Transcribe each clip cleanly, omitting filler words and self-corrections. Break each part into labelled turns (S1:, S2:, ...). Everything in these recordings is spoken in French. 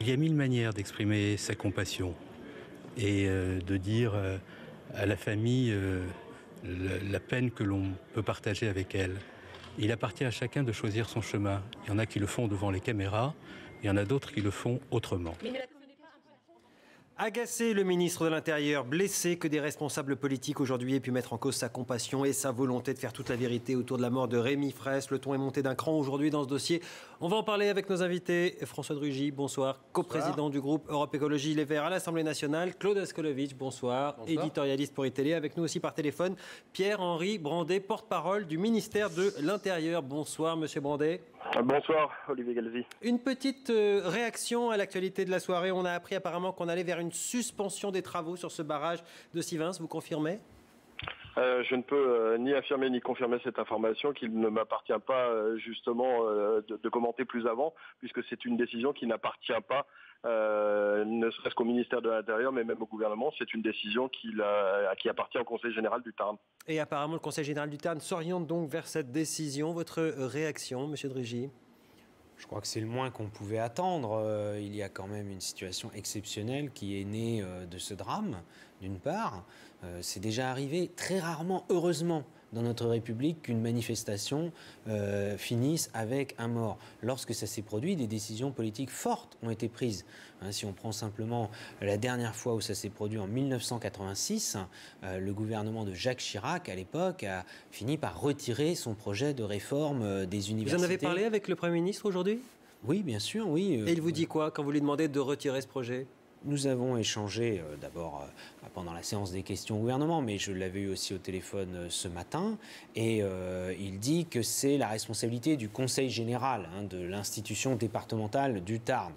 S1: Il y a mille manières d'exprimer sa compassion et de dire à la famille la peine que l'on peut partager avec elle. Il appartient à chacun de choisir son chemin. Il y en a qui le font devant les caméras, il y en a d'autres qui le font autrement.
S2: Agacé, le ministre de l'Intérieur, blessé que des responsables politiques aujourd'hui aient pu mettre en cause sa compassion et sa volonté de faire toute la vérité autour de la mort de Rémi Fraisse. Le ton est monté d'un cran aujourd'hui dans ce dossier. On va en parler avec nos invités. François de Rugy, bonsoir, coprésident du groupe Europe Écologie Les Verts à l'Assemblée nationale. Claude Askolovitch, bonsoir, éditorialiste pour iTélé. Avec nous aussi par téléphone, Pierre-Henri Brandet, porte-parole du ministère de l'Intérieur. Bonsoir, monsieur Brandet.
S3: Bonsoir, Olivier Galzi.
S2: Une petite réaction à l'actualité de la soirée. On a appris apparemment qu'on allait vers une suspension des travaux sur ce barrage de Sivens. Vous confirmez ?
S3: Je ne peux ni affirmer ni confirmer cette information qu'il ne m'appartient pas justement de commenter plus avant, puisque c'est une décision qui n'appartient pas ne serait-ce qu'au ministère de l'Intérieur, mais même au gouvernement. C'est une décision qui appartient au Conseil général du Tarn.
S2: Et apparemment, le Conseil général du Tarn s'oriente donc vers cette décision. Votre réaction, monsieur de Rugy ?
S4: Je crois que c'est le moins qu'on pouvait attendre. Il y a quand même une situation exceptionnelle qui est née de ce drame, d'une part. C'est déjà arrivé très rarement, heureusement, dans notre République, qu'une manifestation finisse avec un mort. Lorsque ça s'est produit, des décisions politiques fortes ont été prises. Si on prend simplement la dernière fois où ça s'est produit en 1986, le gouvernement de Jacques Chirac, à l'époque, a fini par retirer son projet de réforme des universités.
S2: Vous en avez parlé avec le Premier ministre aujourd'hui ?
S4: Oui, bien sûr, oui.
S2: Et il vous dit quoi quand vous lui demandez de retirer ce projet ?
S4: Nous avons échangé d'abord pendant la séance des questions au gouvernement, mais je l'avais eu aussi au téléphone ce matin, et il dit que c'est la responsabilité du Conseil général, de l'institution départementale du Tarn.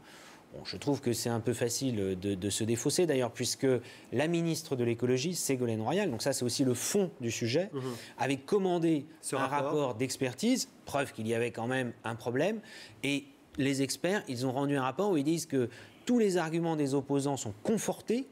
S4: Bon, je trouve que c'est un peu facile de se défausser d'ailleurs, puisque la ministre de l'écologie, Ségolène Royal, donc ça c'est aussi le fond du sujet, avait commandé un rapport d'expertise, preuve qu'il y avait quand même un problème, et les experts, ils ont rendu un rapport où ils disent que tous les arguments des opposants sont confortés.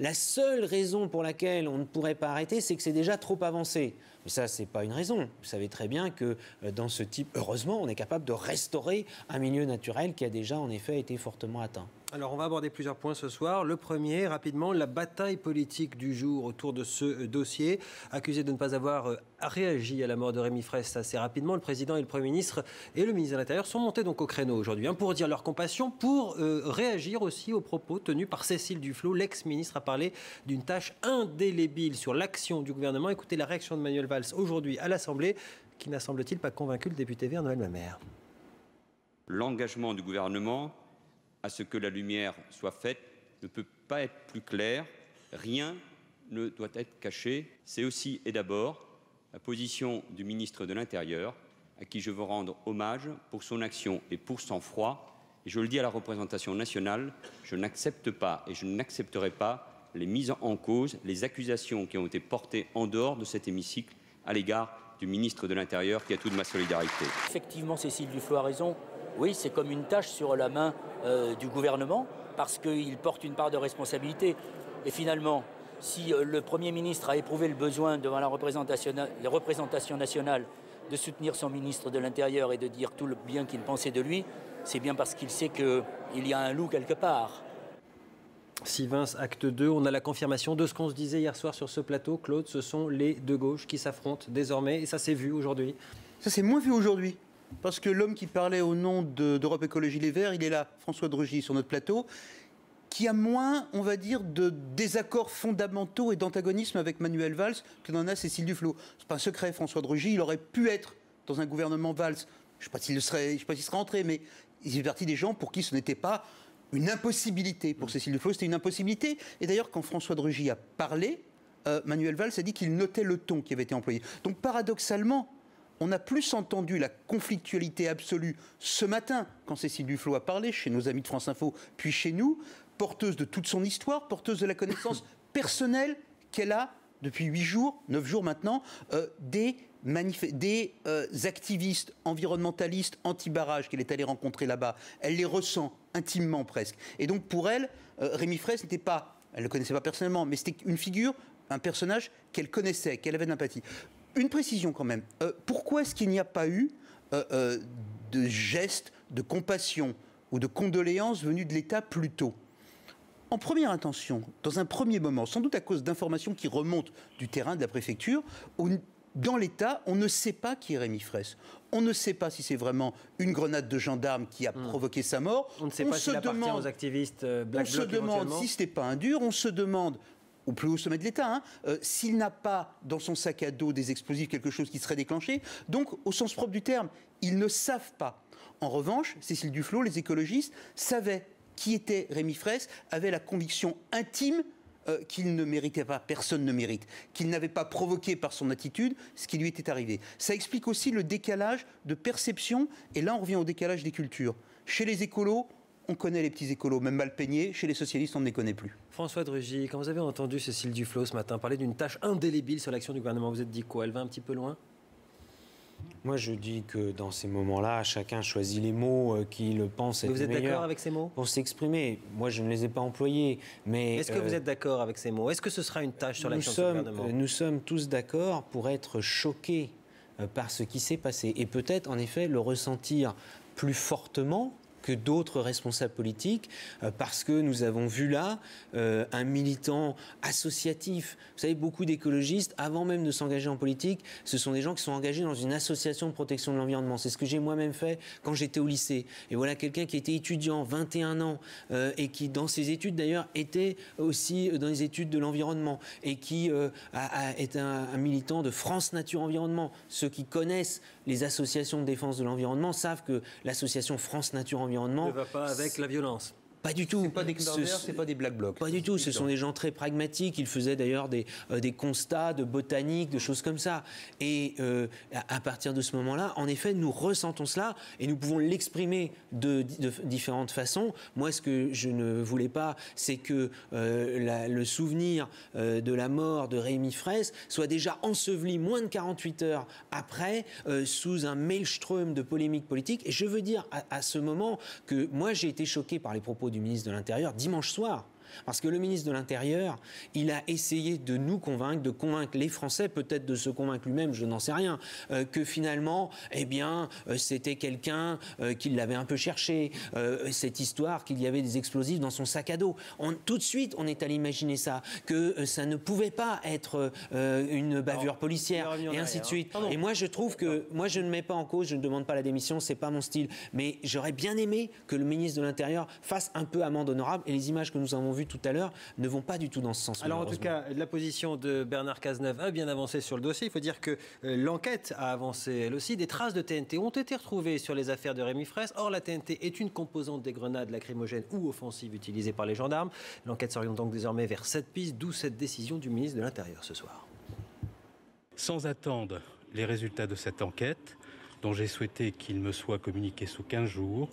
S4: La seule raison pour laquelle on ne pourrait pas arrêter, c'est que c'est déjà trop avancé. Mais ça, c'est pas une raison. Vous savez très bien que dans ce type, heureusement, on est capable de restaurer un milieu naturel qui a déjà, en effet, été fortement atteint.
S2: Alors, on va aborder plusieurs points ce soir. Le premier, rapidement, la bataille politique du jour autour de ce dossier. Accusé de ne pas avoir réagi à la mort de Rémi Fraisse assez rapidement, le président et le Premier ministre et le ministre de l'Intérieur sont montés donc au créneau aujourd'hui pour dire leur compassion, pour réagir aussi aux propos tenus par Cécile Duflot. L'ex-ministre a parlé d'une tâche indélébile sur l'action du gouvernement. Écoutez la réaction de Manuel Valls aujourd'hui à l'Assemblée, qui n'a semble-t-il pas convaincu le député vert Noël Mamère.
S5: L'engagement du gouvernement à ce que la lumière soit faite ne peut pas être plus clair. Rien ne doit être caché. C'est aussi et d'abord la position du ministre de l'Intérieur, à qui je veux rendre hommage pour son action et pour son sang-froid. Et je le dis à la représentation nationale, je n'accepte pas et je n'accepterai pas les mises en cause, les accusations qui ont été portées en dehors de cet hémicycle à l'égard du ministre de l'Intérieur, qui a toute ma solidarité.
S6: Effectivement, Cécile Duflot a raison. Oui, c'est comme une tâche sur la main du gouvernement, parce qu'il porte une part de responsabilité. Et finalement, si le Premier ministre a éprouvé le besoin devant la représentation nationale de soutenir son ministre de l'Intérieur et de dire tout le bien qu'il pensait de lui, c'est bien parce qu'il sait qu'il y a un loup quelque part.
S2: Sivens, acte 2, on a la confirmation de ce qu'on se disait hier soir sur ce plateau. Claude, ce sont les deux gauches qui s'affrontent désormais, et ça s'est vu aujourd'hui.
S7: Ça s'est moins vu aujourd'hui, parce que l'homme qui parlait au nom d'Europe Écologie Les Verts, il est là, François de Rugy, sur notre plateau, qui a moins, on va dire, de désaccords fondamentaux et d'antagonisme avec Manuel Valls que n'en a Cécile Duflot. C'est pas un secret, François de Rugy, il aurait pu être dans un gouvernement Valls. Je ne sais pas s'il serait entré, mais il fait partie des gens pour qui ce n'était pas une impossibilité. Pour Cécile Duflot, c'était une impossibilité. Et d'ailleurs, quand François de Rugy a parlé, Manuel Valls a dit qu'il notait le ton qui avait été employé. Donc paradoxalement, on a plus entendu la conflictualité absolue ce matin, quand Cécile Duflot a parlé, chez nos amis de France Info, puis chez nous, porteuse de toute son histoire, porteuse de la connaissance personnelle qu'elle a, depuis 8 jours, 9 jours maintenant, des activistes environnementalistes anti-barrage qu'elle est allée rencontrer là-bas. Elle les ressent intimement presque. Et donc pour elle, Rémi Fraisse n'était pas, elle ne le connaissait pas personnellement, mais c'était une figure, un personnage qu'elle connaissait, qu'elle avait de l'empathie. Une précision quand même. Pourquoi est-ce qu'il n'y a pas eu de gestes de compassion ou de condoléances venues de l'État plus tôt. En première intention, dans un premier moment, sans doute à cause d'informations qui remontent du terrain de la préfecture, dans l'État, on ne sait pas qui est Rémi Fraisse. On ne sait pas si c'est vraiment une grenade de gendarme qui a provoqué sa mort.
S2: On ne sait pas s'il appartient aux activistes Black Bloc.
S7: On se demande si ce n'était pas un dur. On se demande, au plus haut sommet de l'État, s'il n'a pas dans son sac à dos des explosifs, quelque chose qui serait déclenché. Donc, au sens propre du terme, ils ne savent pas. En revanche, Cécile Duflot, les écologistes, savaient qui était Rémi Fraisse, avaient la conviction intime qu'il ne méritait pas, personne ne mérite, qu'il n'avait pas provoqué par son attitude ce qui lui était arrivé. Ça explique aussi le décalage de perception, et là on revient au décalage des cultures. Chez les écolos, on connaît les petits écolos, même mal peignés, chez les socialistes on ne les connaît plus.
S2: François de Rugy, quand vous avez entendu Cécile Duflot ce matin parler d'une tâche indélébile sur l'action du gouvernement, vous vous êtes dit quoi? Elle va un petit peu loin?
S4: Moi, je dis que dans ces moments-là, chacun choisit les mots qu'il pense être
S2: les meilleurs. Vous êtes d'accord avec ces mots?
S4: Pour s'exprimer. Moi, je ne les ai pas employés. Mais
S2: est-ce que vous êtes d'accord avec ces mots? Est-ce que ce sera une tâche sur l'action du gouvernement?
S4: Nous sommes tous d'accord pour être choqués par ce qui s'est passé. Et peut-être, en effet, le ressentir plus fortement que d'autres responsables politiques, parce que nous avons vu là un militant associatif. Vous savez, beaucoup d'écologistes, avant même de s'engager en politique, ce sont des gens qui sont engagés dans une association de protection de l'environnement. C'est ce que j'ai moi-même fait quand j'étais au lycée. Et voilà quelqu'un qui était étudiant, 21 ans, et qui, dans ses études d'ailleurs, était aussi dans les études de l'environnement, et qui est un militant de France Nature Environnement. Ceux qui connaissent les associations de défense de l'environnement savent que l'association France Nature Environnement
S2: ne va pas avec la violence.
S4: Pas du tout.
S7: C'est pas des Knorder, c'est pas des Black Blocs.
S4: Pas du tout. Ce sont des gens très pragmatiques. Ils faisaient d'ailleurs des constats de botanique, de choses comme ça. Et à partir de ce moment-là, en effet, nous ressentons cela et nous pouvons l'exprimer de différentes façons. Moi, ce que je ne voulais pas, c'est que le souvenir de la mort de Rémi Fraisse soit déjà enseveli moins de 48 heures après sous un maelstrom de polémiques politiques. Et je veux dire à ce moment que moi, j'ai été choqué par les propos du ministre de l'Intérieur dimanche soir. Parce que le ministre de l'Intérieur, il a essayé de nous convaincre, de convaincre les Français, peut-être de se convaincre lui-même, je n'en sais rien, que finalement, eh bien, c'était quelqu'un qui l'avait un peu cherché, cette histoire qu'il y avait des explosifs dans son sac à dos. Tout de suite, on est allé imaginer ça, que ça ne pouvait pas être une bavure policière, et ainsi de suite. Et moi, je trouve que, moi, je ne mets pas en cause, je ne demande pas la démission, c'est pas mon style, mais j'aurais bien aimé que le ministre de l'Intérieur fasse un peu amende honorable, et les images que nous avons vues tout à l'heure ne vont pas du tout dans ce sens.
S2: Alors en tout cas, la position de Bernard Cazeneuve a bien avancé sur le dossier. Il faut dire que l'enquête a avancé elle aussi. Des traces de TNT ont été retrouvées sur les affaires de Rémi Fraisse. Or, la TNT est une composante des grenades lacrymogènes ou offensives utilisées par les gendarmes. L'enquête s'oriente donc désormais vers cette piste, d'où cette décision du ministre de l'Intérieur ce soir.
S1: Sans attendre les résultats de cette enquête, dont j'ai souhaité qu'il me soit communiqué sous 15 jours,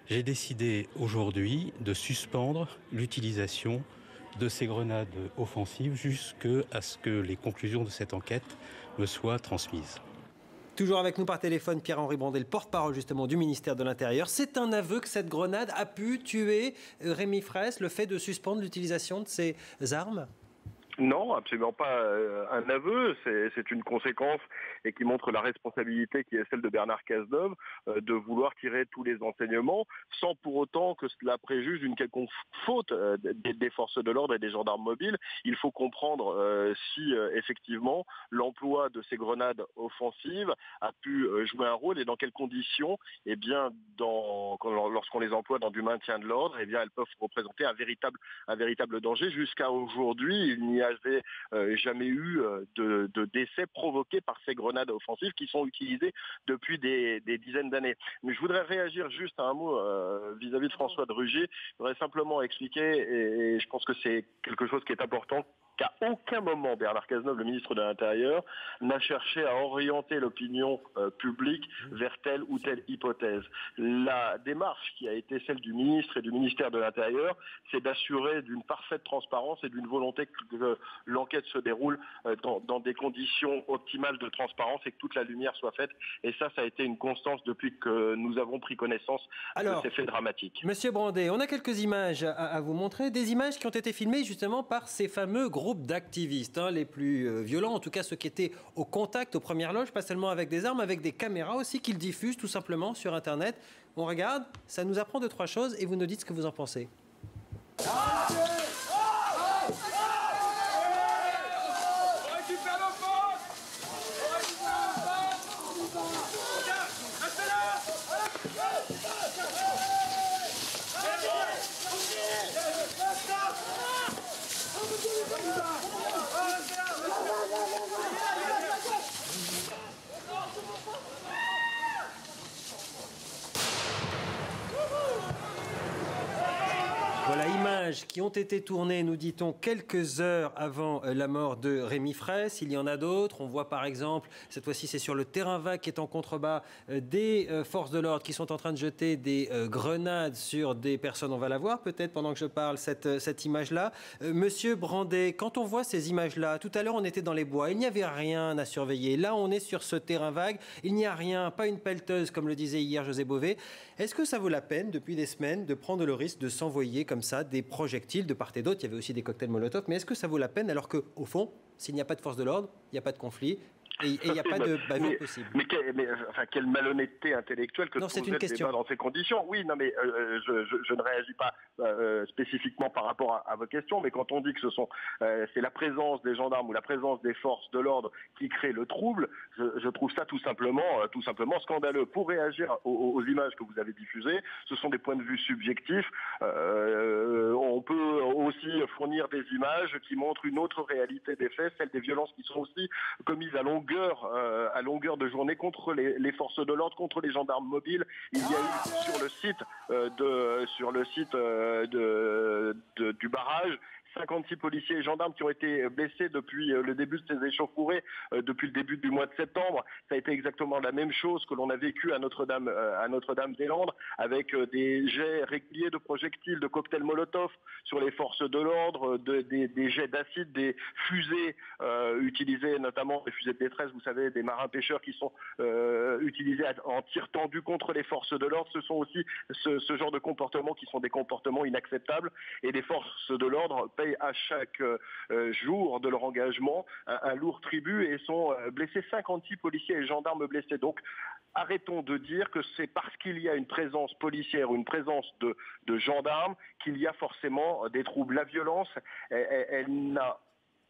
S1: j'ai décidé aujourd'hui de suspendre l'utilisation de ces grenades offensives jusqu'à ce que les conclusions de cette enquête me soient transmises.
S2: Toujours avec nous par téléphone, Pierre-Henri Brandet, le porte-parole justement du ministère de l'Intérieur. C'est un aveu que cette grenade a pu tuer Rémi Fraisse, le fait de suspendre l'utilisation de ces armes ?
S3: Non, absolument pas un aveu, c'est une conséquence et qui montre la responsabilité qui est celle de Bernard Cazeneuve de vouloir tirer tous les enseignements sans pour autant que cela préjuge une quelconque faute des forces de l'ordre et des gendarmes mobiles. Il faut comprendre si effectivement l'emploi de ces grenades offensives a pu jouer un rôle et dans quelles conditions. Eh bien, lorsqu'on les emploie dans du maintien de l'ordre, eh bien, elles peuvent représenter un véritable danger. Jusqu'à aujourd'hui, il n'y avait jamais eu de décès provoqués par ces grenades offensives qui sont utilisées depuis des dizaines d'années. Mais je voudrais réagir juste à un mot vis-à-vis de François de Rugy. Je voudrais simplement expliquer, et je pense que c'est quelque chose qui est important, qu'à aucun moment Bernard Cazeneuve, le ministre de l'Intérieur, n'a cherché à orienter l'opinion publique vers telle ou telle hypothèse. La démarche qui a été celle du ministre et du ministère de l'Intérieur, c'est d'assurer d'une parfaite transparence et d'une volonté que l'enquête se déroule dans des conditions optimales de transparence et que toute la lumière soit faite. Et ça a été une constance depuis que nous avons pris connaissance de ces faits dramatiques.
S2: Monsieur Brandet, on a quelques images à vous montrer, des images qui ont été filmées justement par ces fameux gros groupes d'activistes, les plus violents, en tout cas ceux qui étaient au contact, aux premières loges, pas seulement avec des armes, avec des caméras aussi qu'ils diffusent tout simplement sur Internet. On regarde, ça nous apprend 2-3 choses et vous nous dites ce que vous en pensez. Voilà, images qui ont été tournées, nous dit-on, quelques heures avant la mort de Rémi Fraisse. Il y en a d'autres. On voit par exemple, cette fois-ci c'est sur le terrain vague qui est en contrebas, des forces de l'ordre qui sont en train de jeter des grenades sur des personnes. On va la voir peut-être pendant que je parle, cette image-là. Monsieur Brandet, quand on voit ces images-là, tout à l'heure on était dans les bois, il n'y avait rien à surveiller. Là on est sur ce terrain vague, il n'y a rien, pas une pelleteuse comme le disait hier José Bové. Est-ce que ça vaut la peine depuis des semaines de prendre le risque de s'envoyer comme ça des projectiles de part et d'autre? Il y avait aussi des cocktails Molotov, mais est-ce que ça vaut la peine alors qu'au fond, s'il n'y a pas de force de l'ordre, il n'y a pas de conflit et il n'y a pas de bavure possible?
S3: Enfin, quelle malhonnêteté intellectuelle que de poser le débat dans ces conditions. Oui, non, mais je ne réagis pas spécifiquement par rapport à vos questions, mais quand on dit que c'est la présence des gendarmes ou la présence des forces de l'ordre qui crée le trouble, je trouve ça tout simplement scandaleux. Pour réagir aux images que vous avez diffusées, ce sont des points de vue subjectifs. On peut aussi fournir des images qui montrent une autre réalité des faits, celle des violences qui sont aussi commises à longueur de journée contre les forces de l'ordre, contre les gendarmes mobiles. Il y a eu sur le site du barrage 56 policiers et gendarmes qui ont été blessés depuis le début de ces échauffourées, depuis le début du mois de septembre. Ça a été exactement la même chose que l'on a vécu à Notre-Dame-des-Landes, avec des jets réguliers de projectiles, de cocktails Molotov sur les forces de l'ordre, des jets d'acide, des fusées utilisées, notamment des fusées de détresse, vous savez, des marins-pêcheurs qui sont utilisés en tir tendu contre les forces de l'ordre. Ce sont aussi ce genre de comportements qui sont des comportements inacceptables, et les forces de l'ordre payent à chaque jour de leur engagement un lourd tribut et sont blessés, 56 policiers et gendarmes blessés. Donc arrêtons de dire que c'est parce qu'il y a une présence policière ou une présence de gendarmes qu'il y a forcément des troubles. La violence, elle n'a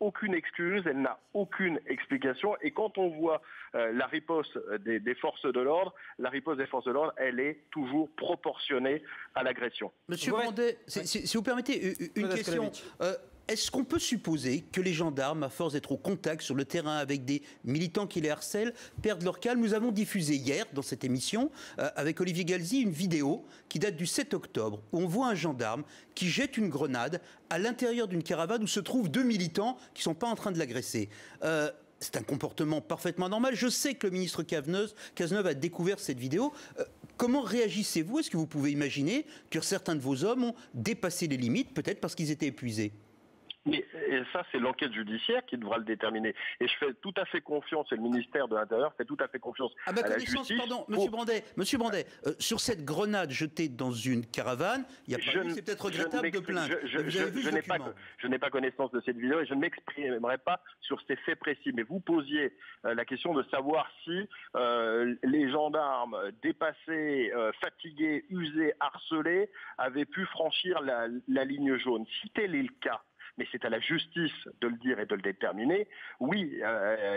S3: aucune excuse, elle n'a aucune explication, et quand on voit la riposte des forces de l'ordre, elle est toujours proportionnée à l'agression.
S7: Monsieur Brandet, si vous permettez une question. Est-ce qu'on peut supposer que les gendarmes, à force d'être au contact sur le terrain avec des militants qui les harcèlent, perdent leur calme? Nous avons diffusé hier, dans cette émission, avec Olivier Galzi, une vidéo qui date du 7 octobre, où on voit un gendarme qui jette une grenade à l'intérieur d'une caravane où se trouvent 2 militants qui ne sont pas en train de l'agresser. C'est un comportement parfaitement normal. Je sais que le ministre Cazeneuve a découvert cette vidéo. Comment réagissez-vous? Est-ce que vous pouvez imaginer que certains de vos hommes ont dépassé les limites, peut-être parce qu'ils étaient épuisés?
S3: Mais ça, c'est l'enquête judiciaire qui devra le déterminer. Et je fais tout à fait confiance, et le ministère de l'Intérieur fait tout à fait confiance à la justice. Pardon,
S7: Monsieur Brandet, sur cette grenade jetée dans une caravane, il y a pas c'est peut-être regrettable de plaindre.
S3: Je n'ai pas connaissance de cette vidéo et je ne m'exprimerai pas sur ces faits précis. Mais vous posiez la question de savoir si les gendarmes dépassés, fatigués, usés, harcelés avaient pu franchir la ligne jaune. Si tel est le cas, mais c'est à la justice de le dire et de le déterminer, oui,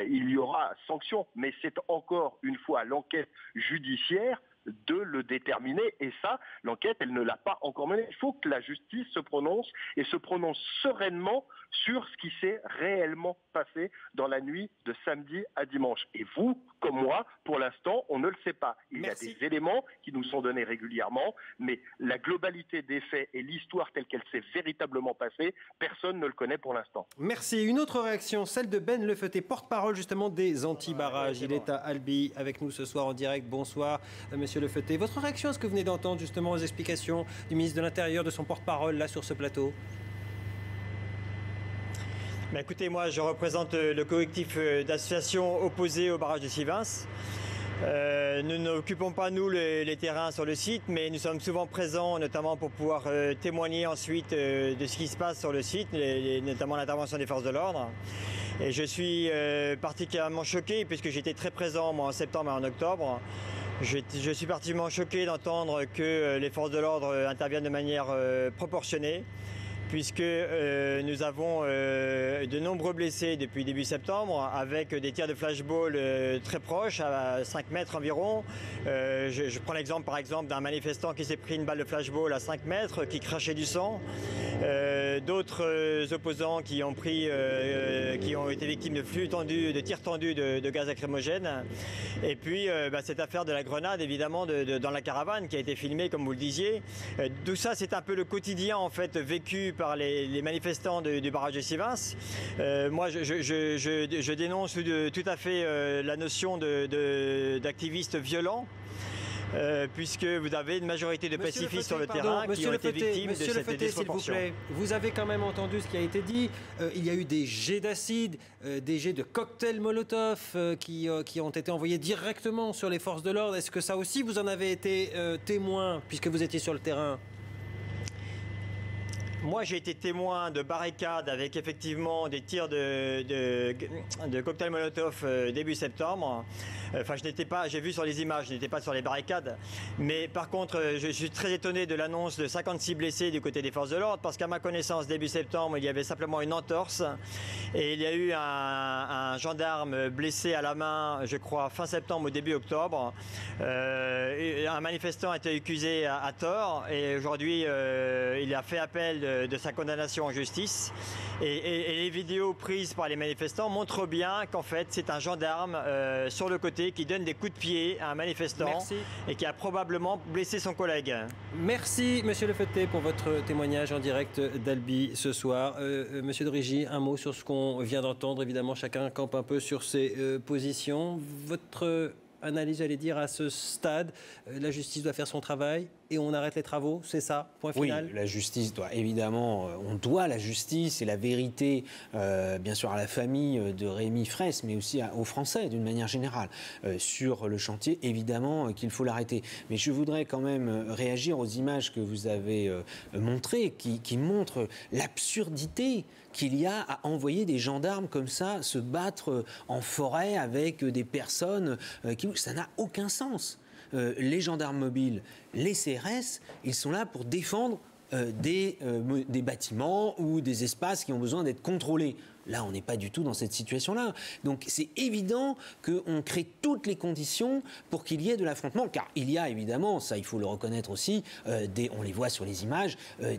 S3: il y aura sanction, mais c'est encore une fois à l'enquête judiciaire de le déterminer, et ça, l'enquête, elle ne l'a pas encore menée. Il faut que la justice se prononce, et se prononce sereinement sur ce qui s'est réellement passé dans la nuit de samedi à dimanche. Et vous, comme moi, pour l'instant, on ne le sait pas. Il y a des éléments qui nous sont donnés régulièrement, mais la globalité des faits et l'histoire telle qu'elle s'est véritablement passée, personne ne le connaît pour l'instant.
S2: Merci. Une autre réaction, celle de Ben Lefeuté, porte-parole justement des anti-barrages. Il est à Albi avec nous ce soir en direct. Bonsoir, monsieur Lefeuté. Votre réaction à ce que vous venez d'entendre justement aux explications du ministre de l'Intérieur, de son porte-parole là sur ce plateau?
S8: Écoutez, moi je représente le collectif d'associations opposées au barrage de Sivens. Nous n'occupons pas, nous, les terrains sur le site, mais nous sommes souvent présents, notamment pour pouvoir témoigner ensuite de ce qui se passe sur le site, notamment l'intervention des forces de l'ordre. Et je suis particulièrement choqué, puisque j'étais très présent, moi, en septembre et en octobre. Je suis particulièrement choqué d'entendre que les forces de l'ordre interviennent de manière proportionnée, puisque nous avons de nombreux blessés depuis début septembre, avec des tirs de flashball très proches, à 5 mètres environ. Je prends l'exemple par exemple d'un manifestant qui s'est pris une balle de flashball à 5 mètres, qui crachait du sang. D'autres opposants qui ont été victimes de flux tendus, de tirs tendus de gaz lacrymogène. Et puis cette affaire de la grenade, évidemment, dans la caravane qui a été filmée, comme vous le disiez. Tout ça, c'est un peu le quotidien en fait vécu par les manifestants du barrage de Sivins. Moi, je dénonce tout à fait la notion d'activistes violents. Puisque vous avez une majorité de pacifistes sur le terrain qui ont été victimes de cette disproportion.
S2: S'il vous plaît, vous avez quand même entendu ce qui a été dit. Il y a eu des jets d'acide, des jets de cocktails Molotov qui ont été envoyés directement sur les forces de l'ordre. Est-ce que ça aussi, vous en avez été témoin, puisque vous étiez sur le terrain ?
S8: Moi, j'ai été témoin de barricades avec effectivement des tirs de cocktails Molotov début septembre. Enfin, j'ai vu sur les images, je n'étais pas sur les barricades. Mais par contre, je suis très étonné de l'annonce de 56 blessés du côté des forces de l'ordre, parce qu'à ma connaissance, début septembre, il y avait simplement une entorse. Et il y a eu un gendarme blessé à la main, je crois, fin septembre ou début octobre. Un manifestant a été accusé à tort, et aujourd'hui, il a fait appel de sa condamnation en justice. Et les vidéos prises par les manifestants montrent bien qu'en fait, c'est un gendarme sur le côté qui donne des coups de pied à un manifestant.
S2: Merci.
S8: Et qui a probablement blessé son collègue.
S2: Merci, Monsieur Le Feuté, pour votre témoignage en direct d'Albi ce soir. Monsieur de Rugy, un mot sur ce qu'on vient d'entendre. Évidemment, chacun campe un peu sur ses positions. Votre analyse, j'allais dire, à ce stade, la justice doit faire son travail et on arrête les travaux, c'est ça, point final ?
S4: Oui, la justice doit, évidemment, on doit la justice et la vérité, bien sûr, à la famille de Rémi Fraisse, mais aussi aux Français, d'une manière générale. Sur le chantier, évidemment, qu'il faut l'arrêter. Mais je voudrais quand même réagir aux images que vous avez montrées, qui montrent l'absurdité qu'il y a à envoyer des gendarmes comme ça se battre en forêt avec des personnes ça n'a aucun sens. Les gendarmes mobiles, les CRS, ils sont là pour défendre des bâtiments ou des espaces qui ont besoin d'être contrôlés. Là, on n'est pas du tout dans cette situation-là. Donc, c'est évident qu'on crée toutes les conditions pour qu'il y ait de l'affrontement. Car il y a évidemment, ça il faut le reconnaître aussi, on les voit sur les images,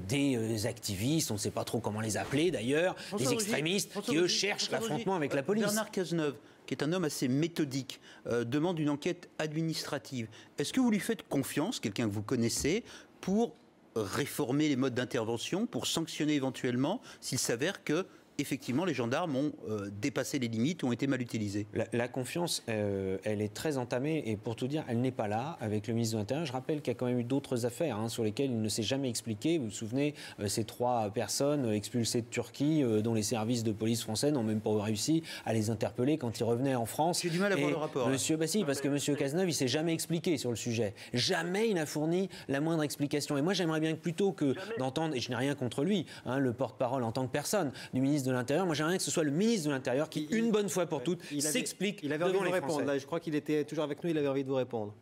S4: des activistes, on ne sait pas trop comment les appeler d'ailleurs, des extrémistes qui, eux, cherchent l'affrontement avec la police.
S7: Bernard Cazeneuve, qui est un homme assez méthodique, demande une enquête administrative. Est-ce que vous lui faites confiance, quelqu'un que vous connaissez, pour réformer les modes d'intervention, pour sanctionner éventuellement s'il s'avère que effectivement, les gendarmes ont dépassé les limites ou ont été mal utilisés.
S4: La confiance, elle est très entamée et pour tout dire, elle n'est pas là avec le ministre de l'Intérieur. Je rappelle qu'il y a quand même eu d'autres affaires sur lesquelles il ne s'est jamais expliqué. Vous vous souvenez, ces 3 personnes expulsées de Turquie dont les services de police français n'ont même pas réussi à les interpeller quand ils revenaient en France.
S7: J'ai du mal à voir le rapport.
S4: Parce que M. Cazeneuve, il ne s'est jamais expliqué sur le sujet. Jamais il n'a fourni la moindre explication. Et moi, j'aimerais bien que plutôt que d'entendre, et je n'ai rien contre lui, le porte-parole en tant que personne du ministre de l'Intérieur. Moi, j'aimerais bien que ce soit le ministre de l'Intérieur qui, une bonne fois pour toutes, s'explique devant les Français.
S2: Là, je crois qu'il était toujours avec nous, il avait envie de vous répondre.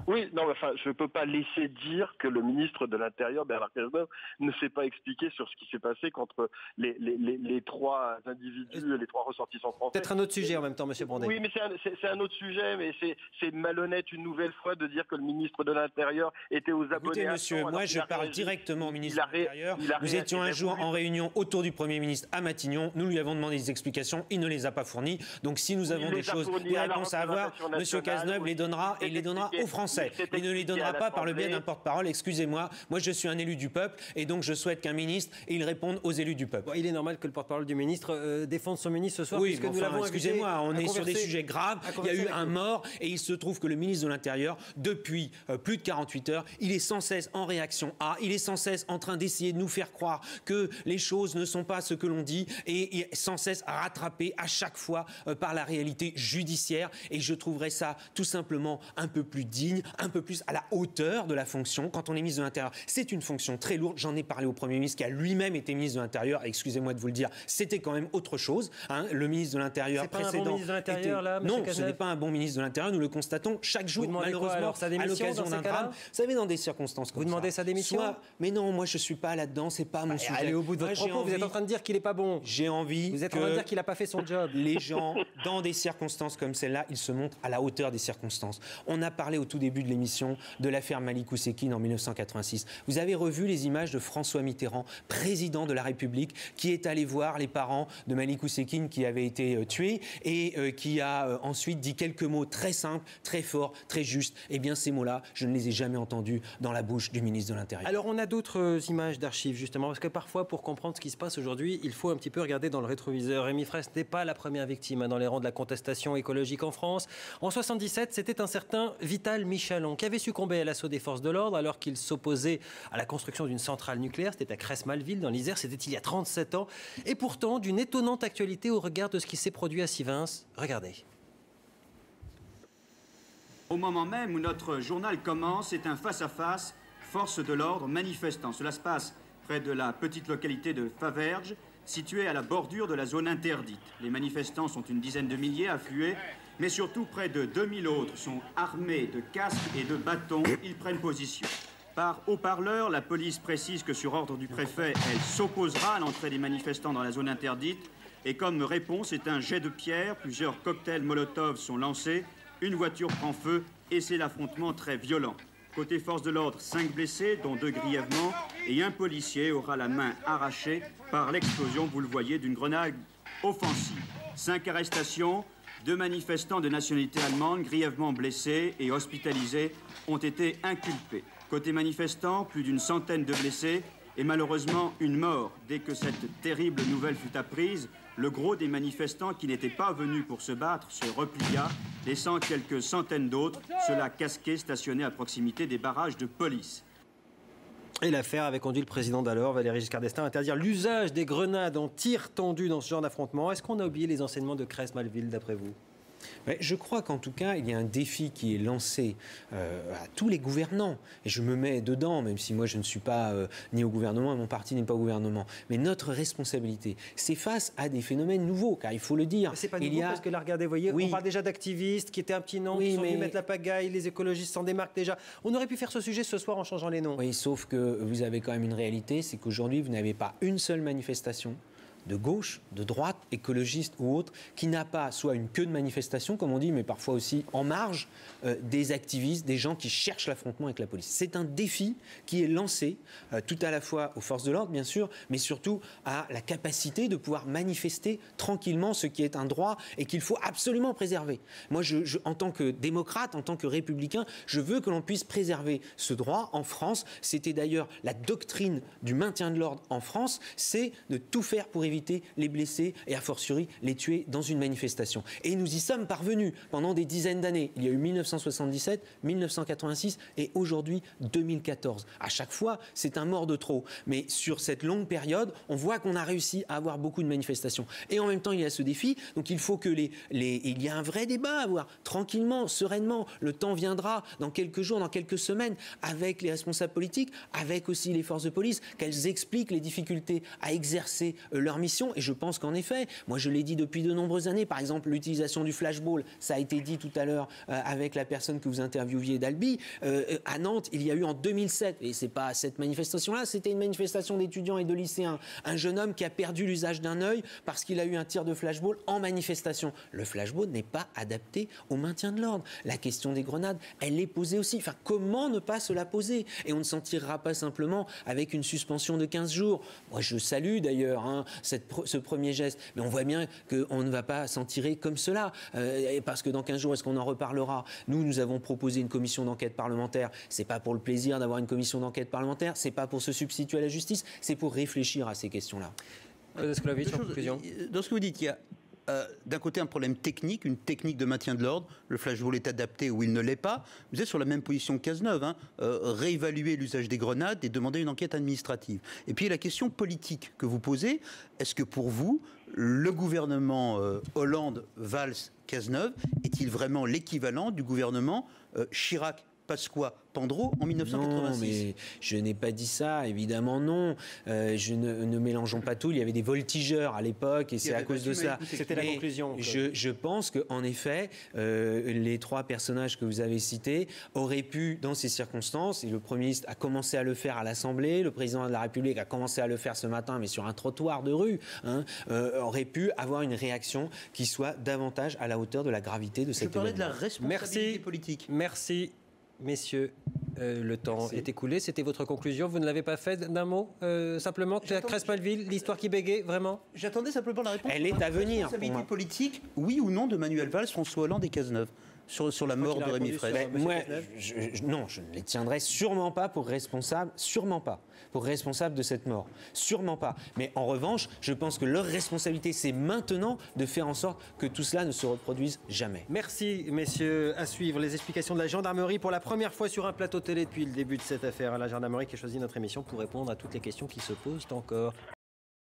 S3: Oui, non, enfin, je ne peux pas laisser dire que le ministre de l'Intérieur, Bernard Cazeneuve, ne s'est pas expliqué sur ce qui s'est passé contre les 3 individus, les 3 ressortissants français.
S2: Peut-être un autre sujet en même temps, M. Brandet.
S3: Oui, mais c'est un autre sujet, mais c'est malhonnête une nouvelle fois de dire que le ministre de l'Intérieur était aux abonnés.
S4: Écoutez, monsieur, moi je parle directement au ministre de l'Intérieur. Nous étions un jour en réunion autour du Premier ministre à Matignon. Nous lui avons demandé des explications. Il ne les a pas fournies. Donc si nous avons des réponses à avoir, M. Cazeneuve les donnera et les donnera aux Français. Français. Il ne les donnera pas par le biais d'un porte-parole. Excusez-moi, moi je suis un élu du peuple et donc je souhaite qu'un ministre il réponde aux élus du peuple.
S2: Bon, il est normal que le porte-parole du ministre défende son ministre ce soir.
S4: Oui,
S2: puisque
S4: bon,
S2: nous l'avons
S4: excusez-moi, on est sur des sujets graves. Il y a eu un mort et il se trouve que le ministre de l'Intérieur, depuis plus de 48 heures, il est sans cesse en réaction il est sans cesse en train d'essayer de nous faire croire que les choses ne sont pas ce que l'on dit et sans cesse rattrapé à chaque fois par la réalité judiciaire. Et je trouverais ça tout simplement un peu plus digne, un peu plus à la hauteur de la fonction. Quand on est ministre de l'Intérieur, c'est une fonction très lourde. J'en ai parlé au Premier ministre qui a lui-même été ministre de l'Intérieur. Excusez-moi de vous le dire, c'était quand même autre chose. Le ministre de l'Intérieur précédent.
S2: C'est pas un bon ministre de l'Intérieur là,
S4: non, ce n'est pas un bon ministre de l'Intérieur. Nous le constatons chaque jour, malheureusement, à l'occasion d'un drame. Vous savez, dans des circonstances comme ça.
S2: Vous demandez sa démission ?
S4: Mais non, moi je suis pas là-dedans, c'est pas mon sujet.
S2: Allez au bout de votre propos, vous êtes en train de dire qu'il est pas bon.
S4: J'ai envie.
S2: Vous êtes en train de dire qu'il n'a pas fait son job.
S4: Les gens, dans des circonstances comme celle-là, ils se montrent à la hauteur des circonstances. On a parlé au tout début de l'émission de l'affaire Malik Oussekine en 1986. Vous avez revu les images de François Mitterrand, président de la République, qui est allé voir les parents de Malik Oussekine qui avait été tué et qui a ensuite dit quelques mots très simples, très forts, très justes. Eh bien, ces mots-là, je ne les ai jamais entendus dans la bouche du ministre de l'Intérieur.
S2: Alors, on a d'autres images d'archives, justement, parce que parfois, pour comprendre ce qui se passe aujourd'hui, il faut un petit peu regarder dans le rétroviseur. Rémi Fraisse n'est pas la première victime dans les rangs de la contestation écologique en France. En 1977, c'était un certain Vital Michalon qui avait succombé à l'assaut des forces de l'ordre alors qu'il s'opposait à la construction d'une centrale nucléaire. C'était à Cresse-Malville, dans l'Isère. C'était il y a 37 ans. Et pourtant, d'une étonnante actualité au regard de ce qui s'est produit à Sivins. Regardez.
S9: Au moment même où notre journal commence, c'est un face-à-face, force de l'ordre, manifestants. Cela se passe près de la petite localité de Faverges, située à la bordure de la zone interdite. Les manifestants sont une dizaine de milliers afflués, mais surtout près de 2000 autres sont armés de casques et de bâtons. Ils prennent position. Par haut-parleur, la police précise que sur ordre du préfet, elle s'opposera à l'entrée des manifestants dans la zone interdite. Et comme réponse, c'est un jet de pierre, plusieurs cocktails Molotov sont lancés, une voiture prend feu et c'est l'affrontement très violent. Côté force de l'ordre, 5 blessés, dont 2 grièvement, et un policier aura la main arrachée par l'explosion, vous le voyez, d'une grenade offensive. 5 arrestations, 2 manifestants de nationalité allemande, grièvement blessés et hospitalisés, ont été inculpés. Côté manifestants, plus d'une centaine de blessés et malheureusement une mort. Dès que cette terrible nouvelle fut apprise, le gros des manifestants qui n'étaient pas venus pour se battre se replia, laissant quelques centaines d'autres, ceux-là casqués, stationnés à proximité des barrages de police.
S2: Et l'affaire avait conduit le président d'alors, Valéry Giscard d'Estaing, à interdire l'usage des grenades en tir tendu dans ce genre d'affrontement. Est-ce qu'on a oublié les enseignements de Cresse-Malville, d'après vous ?
S4: Je crois qu'en tout cas, il y a un défi qui est lancé à tous les gouvernants. Et je me mets dedans, même si moi je ne suis pas ni au gouvernement, et mon parti n'est pas au gouvernement. Mais notre responsabilité, c'est face à des phénomènes nouveaux, car il faut le dire.
S2: C'est pas nouveau parce que là, regardez, voyez, on parle déjà d'activistes qui étaient un petit nom, qui sont venus mettre la pagaille, les écologistes s'en démarquent déjà. On aurait pu faire ce sujet ce soir en changeant les noms.
S4: Oui, sauf que vous avez quand même une réalité, c'est qu'aujourd'hui, vous n'avez pas une seule manifestation de gauche, de droite, écologiste ou autre, qui n'a pas soit une queue de manifestation, comme on dit, mais parfois aussi en marge des activistes, des gens qui cherchent l'affrontement avec la police. C'est un défi qui est lancé tout à la fois aux forces de l'ordre, bien sûr, mais surtout à la capacité de pouvoir manifester tranquillement, ce qui est un droit et qu'il faut absolument préserver. Moi, en tant que démocrate, en tant que républicain, je veux que l'on puisse préserver ce droit en France. C'était d'ailleurs la doctrine du maintien de l'ordre en France, c'est de tout faire pour éviter les blessés et a fortiori les tuer dans une manifestation. Et nous y sommes parvenus pendant des dizaines d'années. Il y a eu 1977, 1986 et aujourd'hui 2014. À chaque fois, c'est un mort de trop. Mais sur cette longue période, on voit qu'on a réussi à avoir beaucoup de manifestations. Et en même temps, il y a ce défi. Donc il faut que il y a un vrai débat à avoir tranquillement, sereinement. Le temps viendra dans quelques jours, dans quelques semaines, avec les responsables politiques, avec aussi les forces de police, qu'elles expliquent les difficultés à exercer leur mission. Et je pense qu'en effet, moi je l'ai dit depuis de nombreuses années, par exemple l'utilisation du flashball, ça a été dit tout à l'heure avec la personne que vous interviewiez d'Albi, à Nantes, il y a eu en 2007, et c'est pas cette manifestation-là, c'était une manifestation d'étudiants et de lycéens, un jeune homme qui a perdu l'usage d'un œil parce qu'il a eu un tir de flashball en manifestation. Le flashball n'est pas adapté au maintien de l'ordre. La question des grenades, elle est posée aussi. Enfin, comment ne pas se la poser ? Et on ne s'en tirera pas simplement avec une suspension de 15 jours. Moi je salue d'ailleurs ce premier geste. Mais on voit bien qu'on ne va pas s'en tirer comme cela, parce que dans 15 jours, est-ce qu'on en reparlera? Nous avons proposé une commission d'enquête parlementaire. C'est pas pour le plaisir d'avoir une commission d'enquête parlementaire, c'est pas pour se substituer à la justice, c'est pour réfléchir à ces questions-là.
S2: En conclusion.
S7: Dans ce que vous dites, il y a d'un côté un problème technique, une technique de maintien de l'ordre. Le flashball est adapté ou il ne l'est pas. Vous êtes sur la même position que Cazeneuve, hein, réévaluer l'usage des grenades et demander une enquête administrative. Et puis la question politique que vous posez, est-ce que pour vous, le gouvernement Hollande, Valls, Cazeneuve est-il vraiment l'équivalent du gouvernement Chirac, Pasqua, Pandro en 1986?
S4: Non, mais je n'ai pas dit ça, évidemment non. Ne mélangeons pas tout. Il y avait des voltigeurs à l'époque et c'est à cause de ça.
S2: C'était la conclusion.
S4: Je pense qu'en effet, les trois personnages que vous avez cités auraient pu, dans ces circonstances, et le Premier ministre a commencé à le faire à l'Assemblée, le Président de la République a commencé à le faire ce matin, mais sur un trottoir de rue, aurait pu avoir une réaction qui soit davantage à la hauteur de la gravité de cette événement.
S7: Je parlais de la responsabilité politique.
S2: Merci. Messieurs, le temps est écoulé. C'était votre conclusion. Vous ne l'avez pas fait d'un mot simplement que Crespalville, l'histoire qui bégait, vraiment?
S7: J'attendais simplement la réponse.
S4: Elle est à venir.
S7: Responsabilité politique, oui ou non, de Manuel Valls, François Hollande et Cazeneuve sur la mort de Rémi Fraisse?
S4: Moi, non, je ne les tiendrai sûrement pas pour responsables, de cette mort. Sûrement pas. Mais en revanche, je pense que leur responsabilité, c'est maintenant de faire en sorte que tout cela ne se reproduise jamais.
S2: Merci, messieurs. À suivre les explications de la gendarmerie pour la première fois sur un plateau télé depuis le début de cette affaire. La gendarmerie qui a choisi notre émission pour répondre à toutes les questions qui se posent encore.